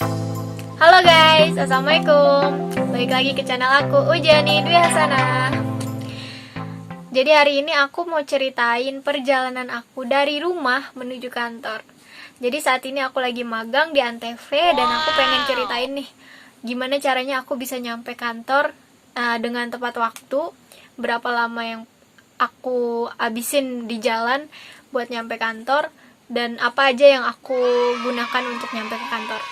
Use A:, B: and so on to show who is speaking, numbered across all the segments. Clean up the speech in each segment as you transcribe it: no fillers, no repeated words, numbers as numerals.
A: Halo guys, assalamualaikum. Balik lagi ke channel aku, Ujani Dwi Hasanah. Jadi hari ini aku mau ceritain perjalanan aku dari rumah menuju kantor. Jadi saat ini aku lagi magang di Antv dan aku pengen ceritain nih gimana caranya aku bisa nyampe kantor dengan tepat waktu, berapa lama yang aku abisin di jalan buat nyampe kantor, dan apa aja yang aku gunakan untuk nyampe ke kantor.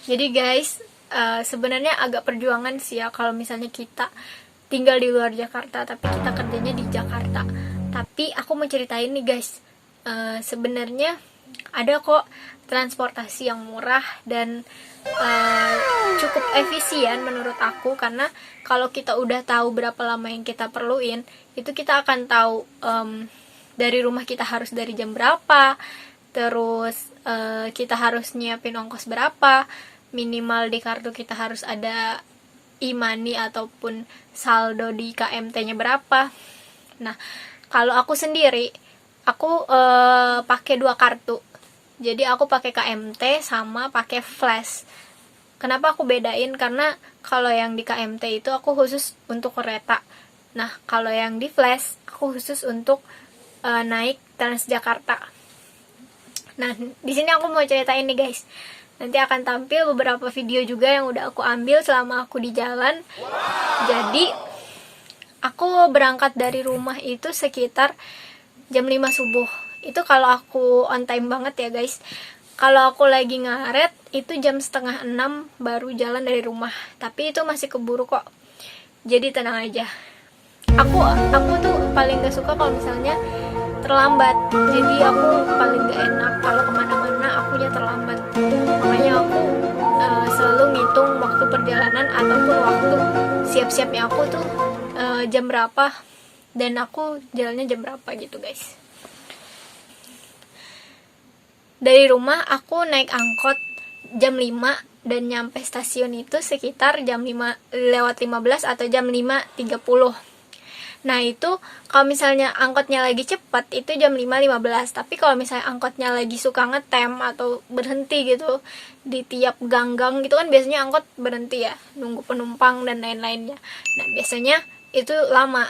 A: Jadi guys, sebenarnya agak perjuangan sih ya kalau misalnya kita tinggal di luar Jakarta tapi kita kerjanya di Jakarta. Tapi aku mau ceritain nih guys, sebenarnya ada kok transportasi yang murah dan cukup efisien menurut aku, karena kalau kita udah tahu berapa lama yang kita perluin, itu kita akan tahu dari rumah kita harus dari jam berapa, terus kita harus nyiapin ongkos berapa, minimal di kartu kita harus ada e-money ataupun saldo di KMT-nya berapa. Nah, kalau aku sendiri, aku pakai 2 kartu. Jadi aku pakai KMT sama pakai Flash. Kenapa aku bedain? Karena kalau yang di KMT itu aku khusus untuk kereta. Nah, kalau yang di Flash aku khusus untuk naik Transjakarta. Nah, di sini aku mau ceritain nih guys. Nanti akan tampil beberapa video juga yang udah aku ambil selama aku di jalan. Jadi, aku berangkat dari rumah itu sekitar jam 5 subuh. Itu kalau aku on time banget ya guys. Kalau aku lagi ngaret, itu jam setengah 6 baru jalan dari rumah. Tapi itu masih keburu kok. Jadi tenang aja. Aku tuh paling gak suka kalau misalnya terlambat. Jadi aku paling gak enak kalau kemana-mana akunya terlambat. Makanya aku selalu ngitung waktu perjalanan ataupun waktu siap-siapnya aku tuh jam berapa, dan aku jalannya jam berapa gitu guys. Dari rumah aku naik angkot jam 5 dan nyampe stasiun itu sekitar jam 5:15 atau jam 5:30. Nah itu kalau misalnya angkotnya lagi cepat itu jam 5:15. Tapi kalau misalnya angkotnya lagi suka ngetem atau berhenti gitu di tiap gang-gang gitu kan, biasanya angkot berhenti ya, nunggu penumpang dan lain-lainnya. Nah biasanya itu lama.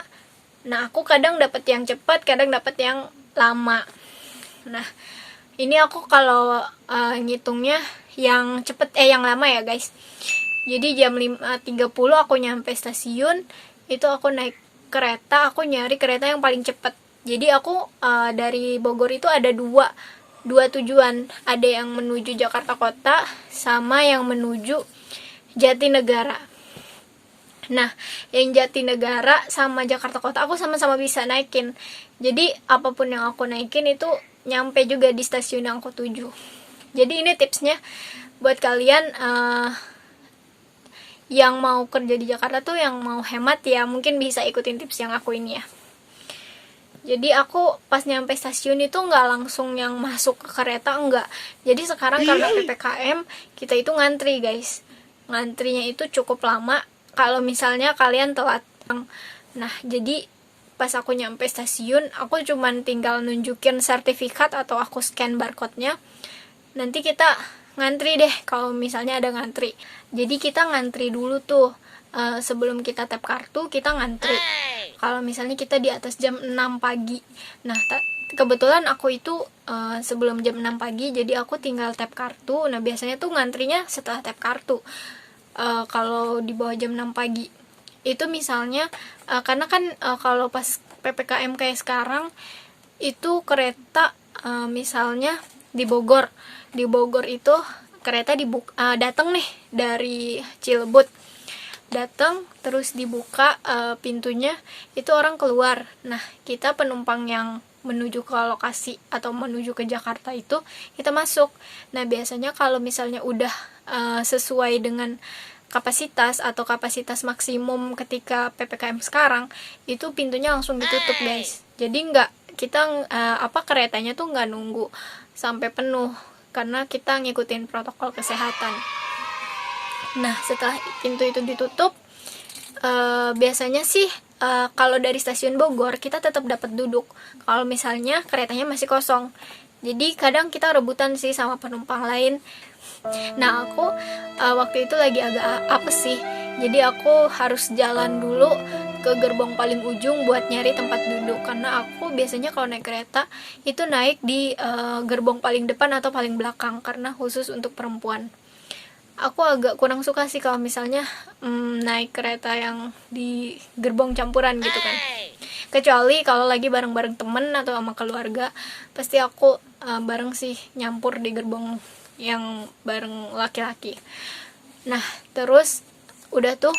A: Nah aku kadang dapat yang cepat, kadang dapat yang lama. Nah ini aku kalau ngitungnya yang cepet yang lama ya guys. Jadi jam 5:30 aku nyampe stasiun, itu aku naik kereta, aku nyari kereta yang paling cepet. Jadi aku dari Bogor itu ada dua tujuan, ada yang menuju Jakarta Kota sama yang menuju Jatinegara. Nah, yang Jatinegara sama Jakarta Kota aku sama-sama bisa naikin. Jadi apapun yang aku naikin itu nyampe juga di stasiun yang aku tuju. Jadi ini tipsnya buat kalian yang mau kerja di Jakarta tuh, yang mau hemat ya, mungkin bisa ikutin tips yang aku ini ya. Jadi aku pas nyampe stasiun itu nggak langsung yang masuk ke kereta, enggak. Jadi sekarang karena PPKM kita itu ngantri guys. Ngantrinya itu cukup lama kalau misalnya kalian telat. Nah jadi pas aku nyampe stasiun, aku cuman tinggal nunjukin sertifikat atau aku scan barcode-nya. Nanti kita ngantri deh kalau misalnya ada ngantri. Jadi kita ngantri dulu tuh, sebelum kita tap kartu kita ngantri. Kalau misalnya kita di atas jam 6 pagi. Nah kebetulan aku itu sebelum jam 6 pagi, jadi aku tinggal tap kartu. Nah biasanya tuh ngantrinya setelah tap kartu. Kalau di bawah jam 6 pagi itu misalnya karena kan kalau pas PPKM kayak sekarang itu kereta misalnya di Bogor itu kereta datang nih dari Cilebut, datang terus dibuka pintunya, itu orang keluar. Nah kita penumpang yang menuju ke lokasi atau menuju ke Jakarta itu kita masuk. Nah biasanya kalau misalnya udah sesuai dengan kapasitas atau kapasitas maksimum ketika PPKM sekarang, itu pintunya langsung ditutup guys. Jadi kita keretanya tuh nggak nunggu sampai penuh, karena kita ngikutin protokol kesehatan. Nah setelah pintu itu ditutup, biasanya sih kalau dari stasiun Bogor kita tetap dapat duduk kalau misalnya keretanya masih kosong. Jadi kadang kita rebutan sih sama penumpang lain. Nah aku waktu itu lagi agak apes sih, jadi aku harus jalan dulu ke gerbong paling ujung buat nyari tempat duduk, karena aku biasanya kalau naik kereta itu naik di gerbong paling depan atau paling belakang, karena khusus untuk perempuan. Aku agak kurang suka sih kalau misalnya naik kereta yang di gerbong campuran gitu kan. Kecuali kalau lagi bareng-bareng temen atau sama keluarga, pasti aku bareng sih, nyampur di gerbong yang bareng laki-laki. Nah terus udah tuh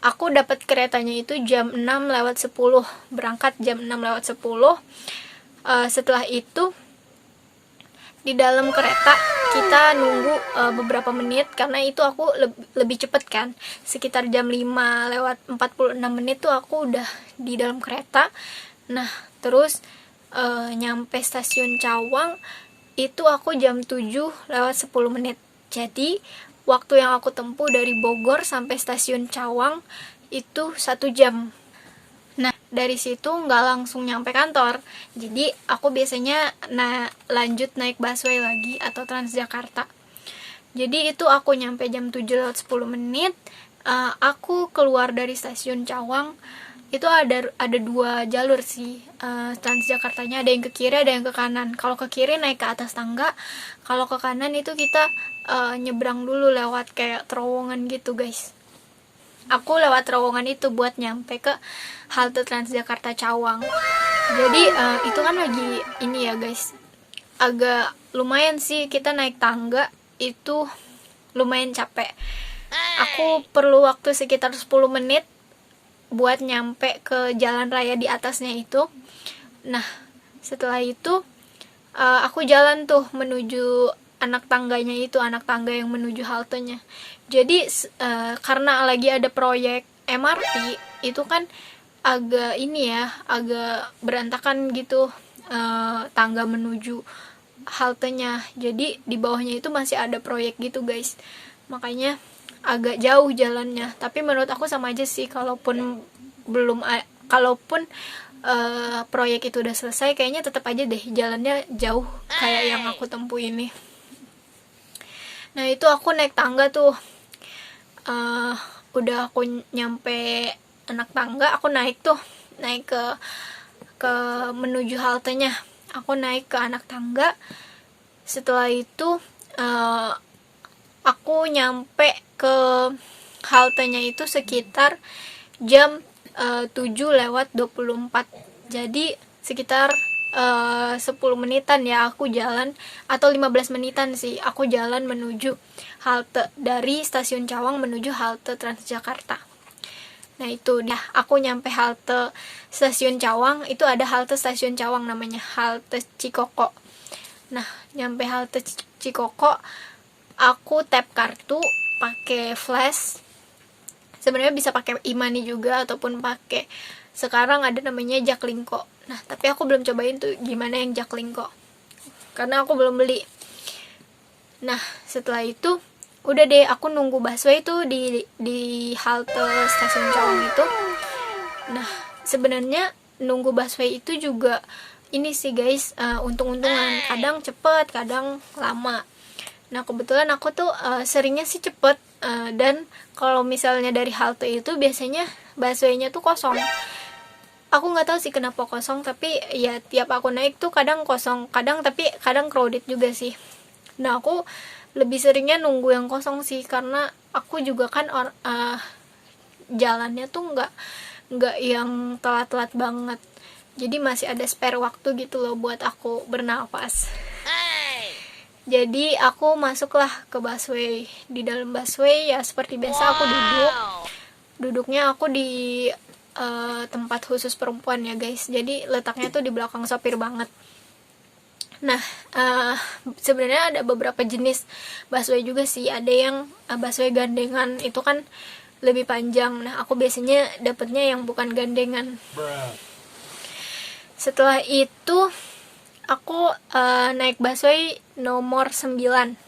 A: aku dapat keretanya itu jam 6:10, berangkat jam 6:10. Setelah itu di dalam kereta kita nunggu beberapa menit, karena itu aku lebih cepet kan, sekitar jam 5:46 tuh aku udah di dalam kereta. Nah terus nyampe stasiun Cawang itu aku jam 7:10. Jadi waktu yang aku tempuh dari Bogor sampai stasiun Cawang itu 1 jam. Nah dari situ nggak langsung nyampe kantor, jadi aku biasanya lanjut naik busway lagi atau Transjakarta. Jadi itu aku nyampe jam 7:10. Aku keluar dari stasiun Cawang itu ada 2 jalur sih, Transjakartanya, ada yang ke kiri ada yang ke kanan. Kalau ke kiri naik ke atas tangga, kalau ke kanan itu kita nyebrang dulu lewat kayak terowongan gitu guys. Aku lewat terowongan itu buat nyampe ke halte Transjakarta Cawang. Jadi itu kan lagi ini ya guys, agak lumayan sih kita naik tangga itu, lumayan capek. Aku perlu waktu sekitar 10 menit buat nyampe ke jalan raya di atasnya itu. Nah setelah itu aku jalan tuh menuju anak tangganya itu, anak tangga yang menuju haltenya. Jadi karena lagi ada proyek MRT itu kan agak ini ya, agak berantakan gitu tangga menuju haltenya. Jadi di bawahnya itu masih ada proyek gitu guys, makanya agak jauh jalannya. Tapi menurut aku sama aja sih, kalaupun proyek itu udah selesai, kayaknya tetap aja deh jalannya jauh kayak yang aku tempuh ini. Nah itu aku naik tangga tuh, udah aku nyampe anak tangga, aku naik ke menuju haltenya. Aku naik ke anak tangga. Setelah itu aku nyampe ke haltenya itu sekitar jam 7:24. Jadi sekitar 10 menitan ya aku jalan, atau 15 menitan sih aku jalan menuju halte, dari stasiun Cawang menuju halte Transjakarta. Nah itu dah, aku nyampe halte stasiun Cawang, itu ada halte stasiun Cawang namanya halte Cikoko. Nah nyampe halte Cikoko, aku tap kartu pakai flash. Sebenarnya bisa pakai e-money juga ataupun pakai, sekarang ada namanya Jaklingko. Nah tapi aku belum cobain tuh gimana yang Jaklingko, karena aku belum beli. Nah setelah itu udah deh, aku nunggu busway tuh di halte stasiun Cawang itu. Nah sebenarnya nunggu busway itu juga ini sih guys, untung-untungan, kadang cepet kadang lama. Nah kebetulan aku tuh seringnya sih cepet, dan kalau misalnya dari halte itu biasanya busway-nya tuh kosong. Aku nggak tahu sih kenapa kosong, tapi ya tiap aku naik tuh kadang kosong, tapi kadang crowded juga sih. Nah aku lebih seringnya nunggu yang kosong sih, karena aku juga kan jalannya tuh nggak yang telat-telat banget, jadi masih ada spare waktu gitu loh buat aku bernafas. Jadi aku masuklah ke busway. Di dalam busway ya seperti biasa aku duduknya aku di tempat khusus perempuan ya guys, jadi letaknya tuh di belakang sopir banget. Nah sebenarnya ada beberapa jenis busway juga sih, ada yang busway gandengan, itu kan lebih panjang. Nah aku biasanya dapetnya yang bukan gandengan. Setelah itu aku naik busway nomor 9.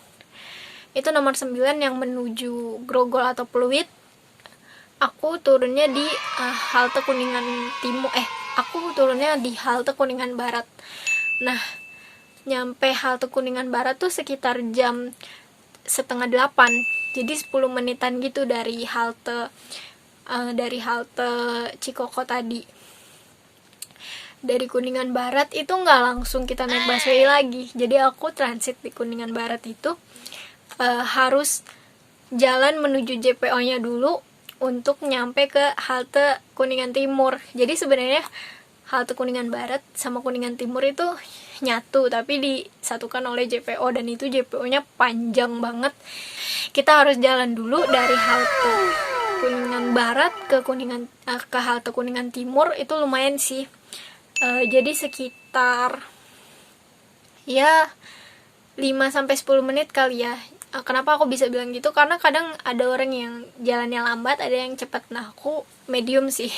A: Itu nomor 9 yang menuju Grogol atau Pluit. Aku turunnya di halte Kuningan Timur. Aku turunnya di halte Kuningan Barat. Nah nyampe halte Kuningan Barat tuh sekitar jam 7:30. Jadi 10 menitan gitu dari halte Cikoko tadi. Dari Kuningan Barat itu nggak langsung kita naik busway lagi. Jadi aku transit di Kuningan Barat itu harus jalan menuju JPO-nya dulu untuk nyampe ke halte Kuningan Timur. Jadi sebenarnya halte Kuningan Barat sama Kuningan Timur itu nyatu, tapi disatukan oleh JPO, dan itu JPO-nya panjang banget. Kita harus jalan dulu dari halte Kuningan Barat ke halte Kuningan Timur. Itu lumayan sih. Jadi sekitar ya 5-10 menit kali ya. Kenapa aku bisa bilang gitu? Karena kadang ada orang yang jalannya lambat, ada yang cepat. Nah, aku medium sih.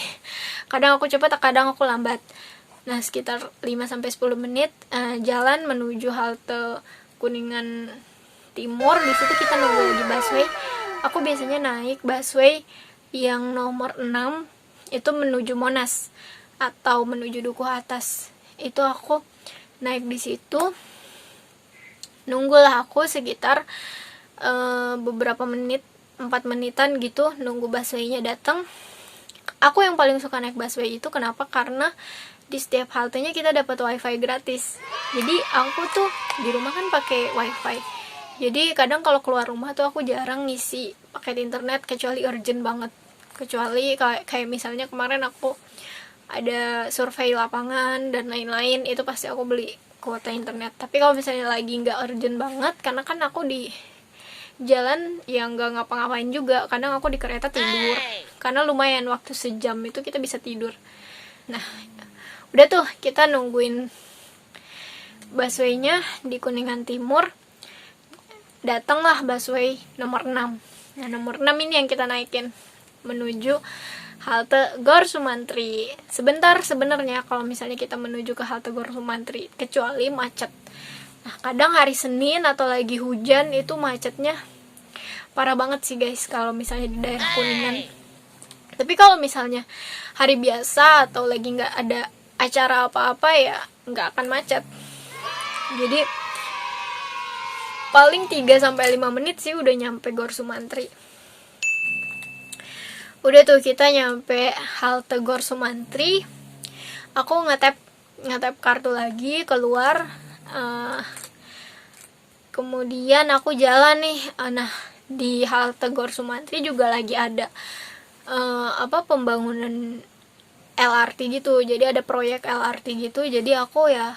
A: Kadang aku cepat, kadang aku lambat. Nah, sekitar 5-10 menit jalan menuju halte Kuningan Timur. Di situ kita nunggu lagi busway. Aku biasanya naik busway yang nomor 6 itu menuju Monas atau menuju Dukuh Atas. Itu aku naik di situ. Nunggulah aku sekitar beberapa menit, 4 menitan gitu, nunggu busway-nya datang. Aku yang paling suka naik busway itu kenapa? Karena di setiap haltenya kita dapat wifi gratis. Jadi aku tuh di rumah kan pakai wifi. Jadi kadang kalau keluar rumah tuh aku jarang ngisi paket internet kecuali urgent banget. Kecuali kayak misalnya kemarin aku ada survei lapangan dan lain-lain, itu pasti aku beli kuota internet. Tapi kalau misalnya lagi nggak urgent banget, karena kan aku di jalan yang nggak ngapa-ngapain juga, kadang aku di kereta tidur, karena lumayan waktu sejam itu kita bisa tidur. Nah, udah tuh kita nungguin busway-nya di Kuningan Timur. Datanglah busway nomor 6. Nah, nomor 6 ini yang kita naikin menuju halte Gor Sumantri. Sebentar sebenarnya kalau misalnya kita menuju ke halte Gor Sumantri, kecuali macet. Nah, kadang hari Senin atau lagi hujan itu macetnya parah banget sih guys kalau misalnya di daerah Kuningan. Tapi kalau misalnya hari biasa atau lagi nggak ada acara apa-apa ya nggak akan macet. Jadi paling 3-5 menit sih udah nyampe Gor Sumantri. Udah tuh kita nyampe halte Gor Sumantri. Aku ngetap kartu lagi keluar. Kemudian aku jalan nih. Nah, di halte Gor Sumantri juga lagi ada pembangunan LRT gitu. Jadi ada proyek LRT gitu. Jadi aku ya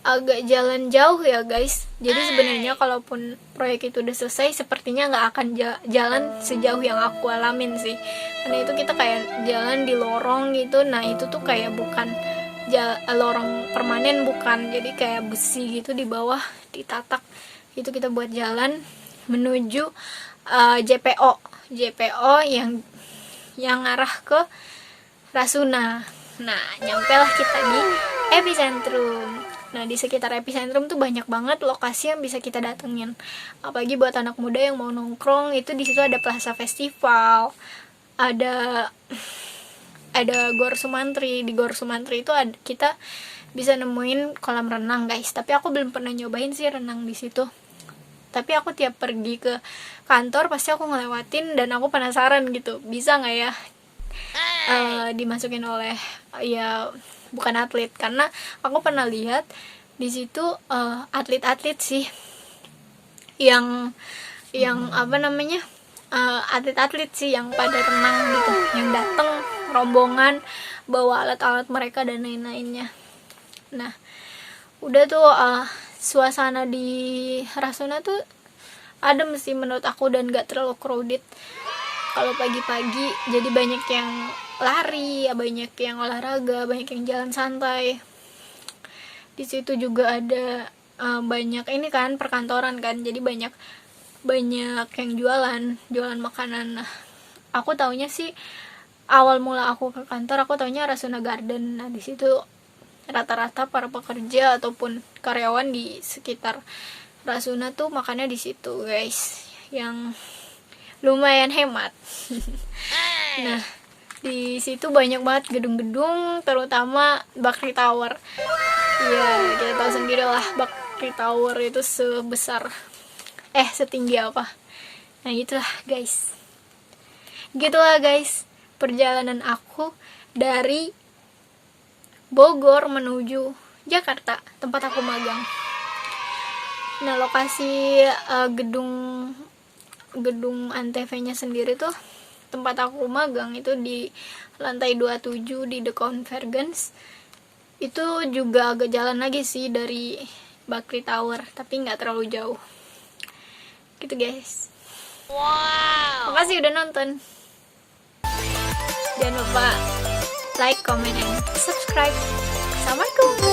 A: agak jalan jauh ya guys. Jadi sebenarnya kalaupun proyek itu udah selesai, sepertinya nggak akan jalan sejauh yang aku alamin sih. Karena itu kita kayak jalan di lorong gitu. Nah, itu tuh kayak bukan lorong permanen, bukan. Jadi kayak besi gitu di bawah ditatak. Itu kita buat jalan menuju JPO yang arah ke Rasuna. Nah, nyampelah kita di epicentrum. Nah, di sekitar epicentrum tuh banyak banget lokasi yang bisa kita datengin. Apalagi buat anak muda yang mau nongkrong, itu di situ ada Plaza Festival, ada Gor Sumantri. Di Gor Sumantri itu kita bisa nemuin kolam renang guys. Tapi aku belum pernah nyobain sih renang di situ. Tapi aku tiap pergi ke kantor pasti aku ngelewatin dan aku penasaran gitu, bisa nggak ya dimasukin oleh ya bukan atlet, karena aku pernah lihat di situ atlet-atlet sih yang atlet-atlet sih yang pada renang gitu, yang datang rombongan bawa alat-alat mereka dan lain-lainnya. Nah, udah tuh suasana di Rasuna tuh adem sih menurut aku dan gak terlalu crowded kalau pagi-pagi. Jadi banyak yang lari, banyak yang olahraga, banyak yang jalan santai. Di situ juga ada banyak ini kan perkantoran kan, jadi banyak yang jualan makanan. Nah, aku taunya sih awal mula aku ke kantor aku taunya Rasuna Garden. Nah, di situ rata-rata para pekerja ataupun karyawan di sekitar Rasuna tuh makannya di situ guys, yang lumayan hemat. Nah, di situ banyak banget gedung-gedung, terutama Bakri Tower. Ya, kita tahu sendiri lah Bakri Tower itu setinggi apa. Nah gitulah guys perjalanan aku dari Bogor menuju Jakarta, tempat aku magang. Nah lokasi gedung Antv-nya sendiri tuh, tempat aku magang itu di lantai 27 di The Convergence. Itu juga agak jalan lagi sih dari Bakri Tower, tapi nggak terlalu jauh gitu guys. Wow, makasih udah nonton. Jangan lupa like, comment, and subscribe. Assalamualaikum.